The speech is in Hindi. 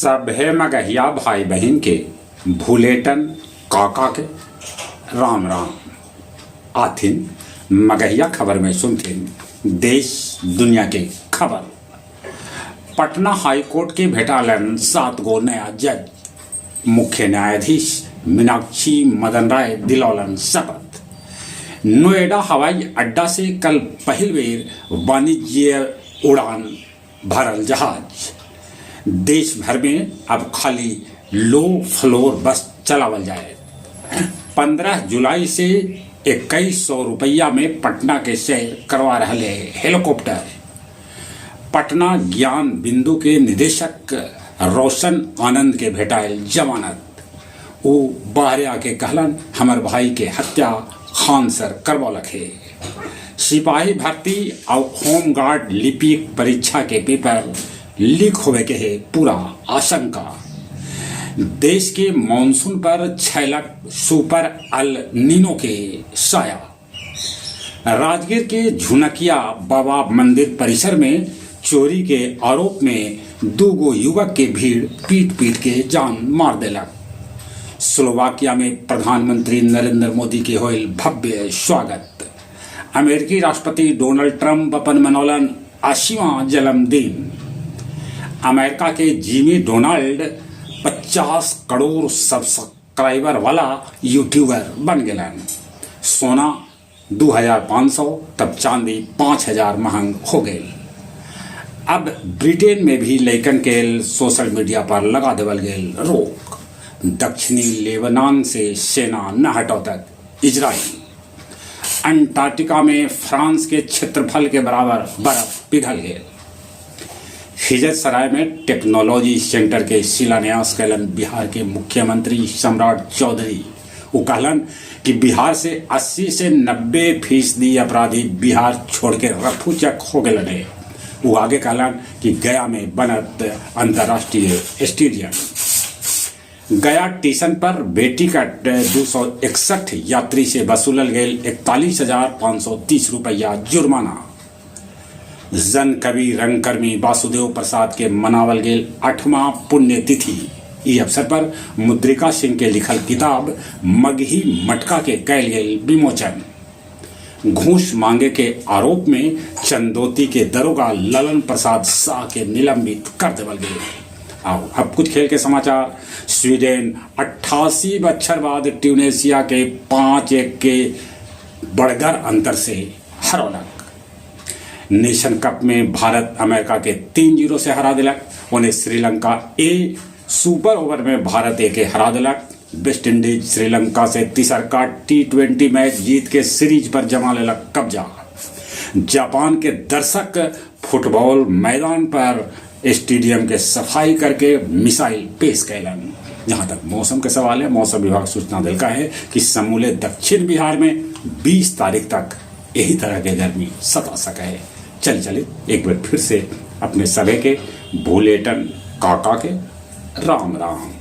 सभे मगहिया भाई बहन के भूलेटन काका के राम राम। आथिन मगहिया खबर में सुनथिन देश दुनिया के खबर। पटना हाई कोर्ट के भेटालन 7 गो नया जज। मुख्य न्यायाधीश मीनाक्षी मदन राय दिलौलन शपथ। नोएडा हवाई अड्डा से कल पहल बेर वाणिज्य उड़ान भरल जहाज। देश भर में अब खाली लो फ्लोर बस चलावल जाए। 15 जुलाई से 2100 रुपया में पटना के सैर करवा रहे हेलीकॉप्टर। पटना ज्ञान बिंदु के निदेशक रोशन आनंद के भेटाइल जमानत। वो बाहर आके कहलन हमर भाई के हत्या खान सर करवलक है। सिपाही भर्ती और होमगार्ड लिपिक परीक्षा के पेपर लीक होवे के है पूरा आशंका। देश के मॉनसून पर छलक सुपर अल नीनो के साया। राजगीर के झुनकिया बाबा मंदिर परिसर में चोरी के आरोप में 2 गो युवक के भीड़ पीट के जान मार देलक। स्लोवाकिया में प्रधानमंत्री नरेंद्र मोदी के होइल भव्य स्वागत। अमेरिकी राष्ट्रपति डोनाल्ड ट्रंप अपन मनौलन 80वां जन्मदिन। अमेरिका के जिमी डोनाल्ड 50 करोड़ सब्सक्राइबर वाला यूट्यूबर बन गए। सोना 2500 तब चांदी 5000 महंग हो गए। अब ब्रिटेन में भी लैकन के सोशल मीडिया पर लगा देवल गेल रोक। दक्षिणी लेबनान से सेना न हटो तक इजराइल। अंटार्कटिका में फ्रांस के क्षेत्रफल के बराबर बर्फ पिघल गए। हिजत सराय में टेक्नोलॉजी सेंटर के शिलान्यास कैलन बिहार के मुख्यमंत्री सम्राट चौधरी। वो कहलन कि बिहार से 80 से 90% अपराधी बिहार छोड़ के रफूचक हो गए। वो आगे कहलन कि गया में बनत अंतर्राष्ट्रीय स्टेडियम। गया स्टेशन पर बेटी का 261 यात्री से वसूलल गए 41,530 रुपया जुर्माना। जन कवि रंगकर्मी वासुदेव प्रसाद के मनावल गेल 8वां पुण्यतिथि। इस अवसर पर मुद्रिका सिंह के लिखल किताब मगही मटका के कैल गेल विमोचन। घूस मांगे के आरोप में चंदोती के दरोगा ललन प्रसाद शाह के निलंबित कर देवल गए। आओ अब कुछ खेल के समाचार। स्वीडन 88 बछर बाद ट्यूनेशिया के 5-1 के बड़गर अंतर से हरौलक। नेशन कप में भारत अमेरिका के 3-0 से हरा दिलक। उन्हें श्रीलंका ए सुपर ओवर में भारत ए के हरा दिलक। वेस्ट इंडीज श्रीलंका से तीसरका T20 मैच जीत के सीरीज पर जमा लेलक कब्जा। जापान के दर्शक फुटबॉल मैदान पर स्टेडियम के सफाई करके मिसाइल पेश कैलन। जहां तक मौसम के सवाल है, मौसम विभाग सूचना दिलका है कि समूले दक्षिण बिहार में 20 तारीख तक यही तरह के गर्मी सता सके है। चलिए एक बार फिर से अपने सभी के भूलेटन काका के राम राम।